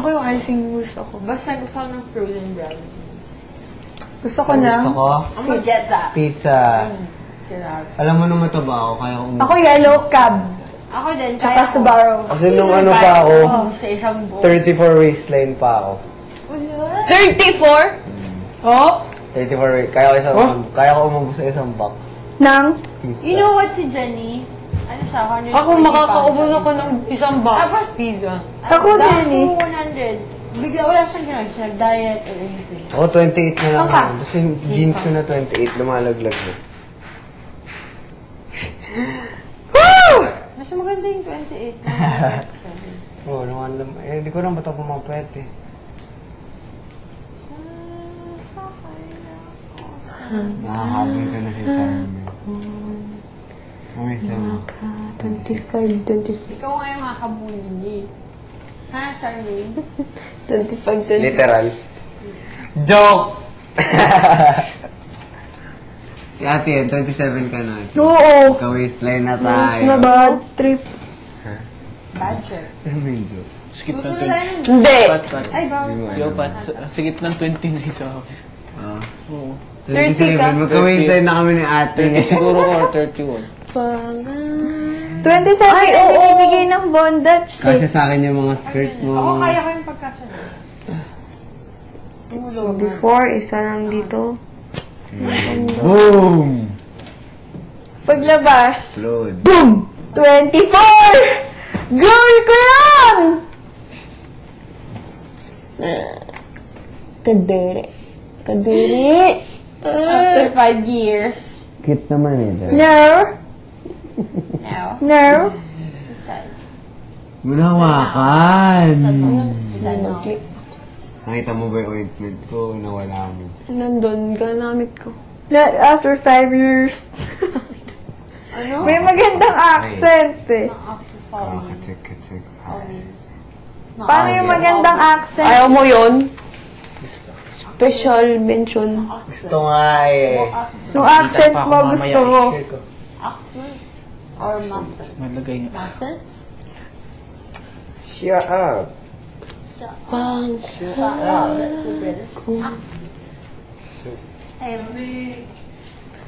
Ako yung icing gusto ko. Basta gusto ko ng frozen brownie. Gusto ko na. Gusto ko? I'm gonna get that. Pizza. Alam mo nung mataba ako, kaya ko... Ako yellow cab. Ako din. Tsaka Subaru. Kasi nung ano pa ako, Sa isang bowl. 34 waistline pa ako. 34? Oh? 34 kaya ko umubos sa isang box. Nang? You know what si Jenny? Ano siya? 140 Ako makakaubos ako ng isang box Tapos, pizza. Ako, Jenny. 100. Bigla wala siyang ginagawa. Siya nag-diet or anything. Ako 28 na lang ako. Tapos yung jeans ko na 28, lumalaglag na. Woo! Mas maganda yung 28 na. Oo, naman lang. Eh, di ko lang ba't ako pumapwet eh. Nakahabol ka na si Charmy. Mami, sa'yo. 25. Ikaw nga yung makakabulin niya. Ha, Charmaine? 25. Literal. Joke! Si ate yan, 27 ka na. Oo. Ka-waistline na Mas tayo. na bad trip. Bad trip. Ano mo yung joke? Skip ng Tutuloy tayo ng... Hindi. Pat. Ay, bawal. Yo, Pat. Sigit ng 29 sa akin. Oo. Oo. 30 ka? 27, magka-waistline na kami ni ate. 30 siguro ko or 31. 27 ay binibigay ng bondage. Kasi sa akin yung mga skirt mo. Ako kaya ko yung pagkasunod. Before, isa lang dito. Boom! Paglabas. Load. Boom! 24! Girl ko yan! Kadiri. Kadiri. After 5 years. Cute naman eh. No. No. No. Decide. Mulawakan! Decide no. Nakita mo ba yung ointment ko? Nawala mo. Nandun, gamit ko. After 5 years. Ano? May magandang accent eh. After 5 Oh, years. check. Paano yung magandang accent? Ayaw mo yun? Special mention. Gusto nga eh. Yung accent mo gusto mo. Accents? Or muscles? Malagay nga. Muscles? Shut up. Shut up. That's a British accent.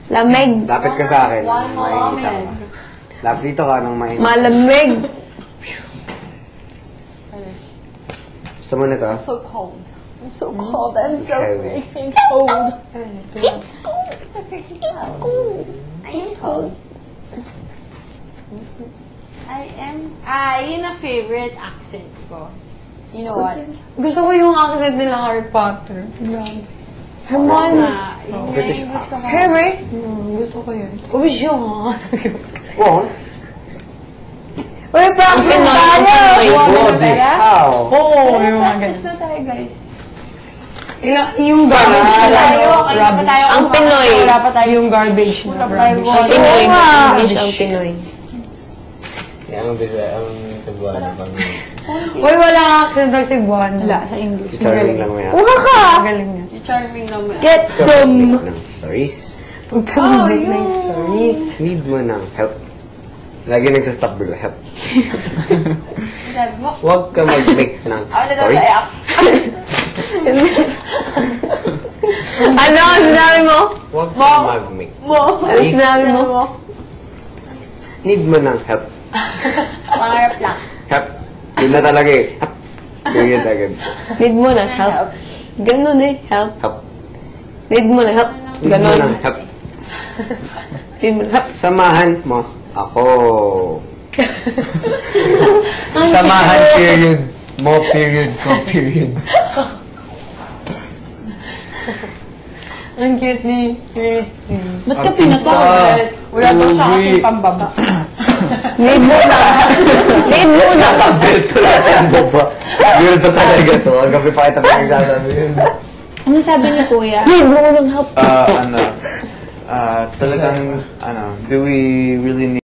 Lamig. Lapit ka sa akin. One Makikita moment. ko. Lapit dito ka nang mainit. Malamig. Gusto mo nito? So cold. I'm so cold. I'm so Heavy. freaking cold. It's so freaking cold. I am cold. Yun ang favorite accent ko. You know what? Gusto ko yung accent nila Harry Potter. Grabe. Hermione. Yun British yung gusto ko. Harry? Gusto ko yun. Uy, siya nga. What? Uy, practice tayo! Body. How? Oo, yung mga Practice ganun. na tayo, guys. Yung garbage nila. Kaya pa tayo. Ang Pinoy. Wala pa tayo. Yung garbage Wala na pa tayo. Ang Pinoy. Oo nga. English ang Pinoy. Yan ang Cebuano pang... Uy, wala accent ng Cebuano. Wala, sa English. Si Charming lang may Uha ka! Magaling niya. Si Charming naman. Get some! ng stories. Huwag ka mag-make ng stories. Need mo ng help. Lagi nagsastop bigla. Help. Sabi mo, Huwag ka mag-make ng ako stories. natatayak. Ano ang sinabi mo? Huwag ka mag-make. Ano sinabi mo? Need mo ng help. Pangarap lang. Help. Yun na talaga eh. Help. Yun agad. Need mo na help. Ganun eh, help. Help. Need mo na help. Need mo Ganun. ng help. Need mo na help. Samahan mo ako. Samahan period. Mo period. Ko period. Ang cute ni Ritzy. Ba't ka pinatawag? Wala daw siya kasi pambaba. Need mo na. Need mo na. Ito lang ang baba. Weirdo talaga to. Ang gabi pa kita pinagsasabihin. Ano sabi ni Kuya? Need mo ng help. Talagang, do we really need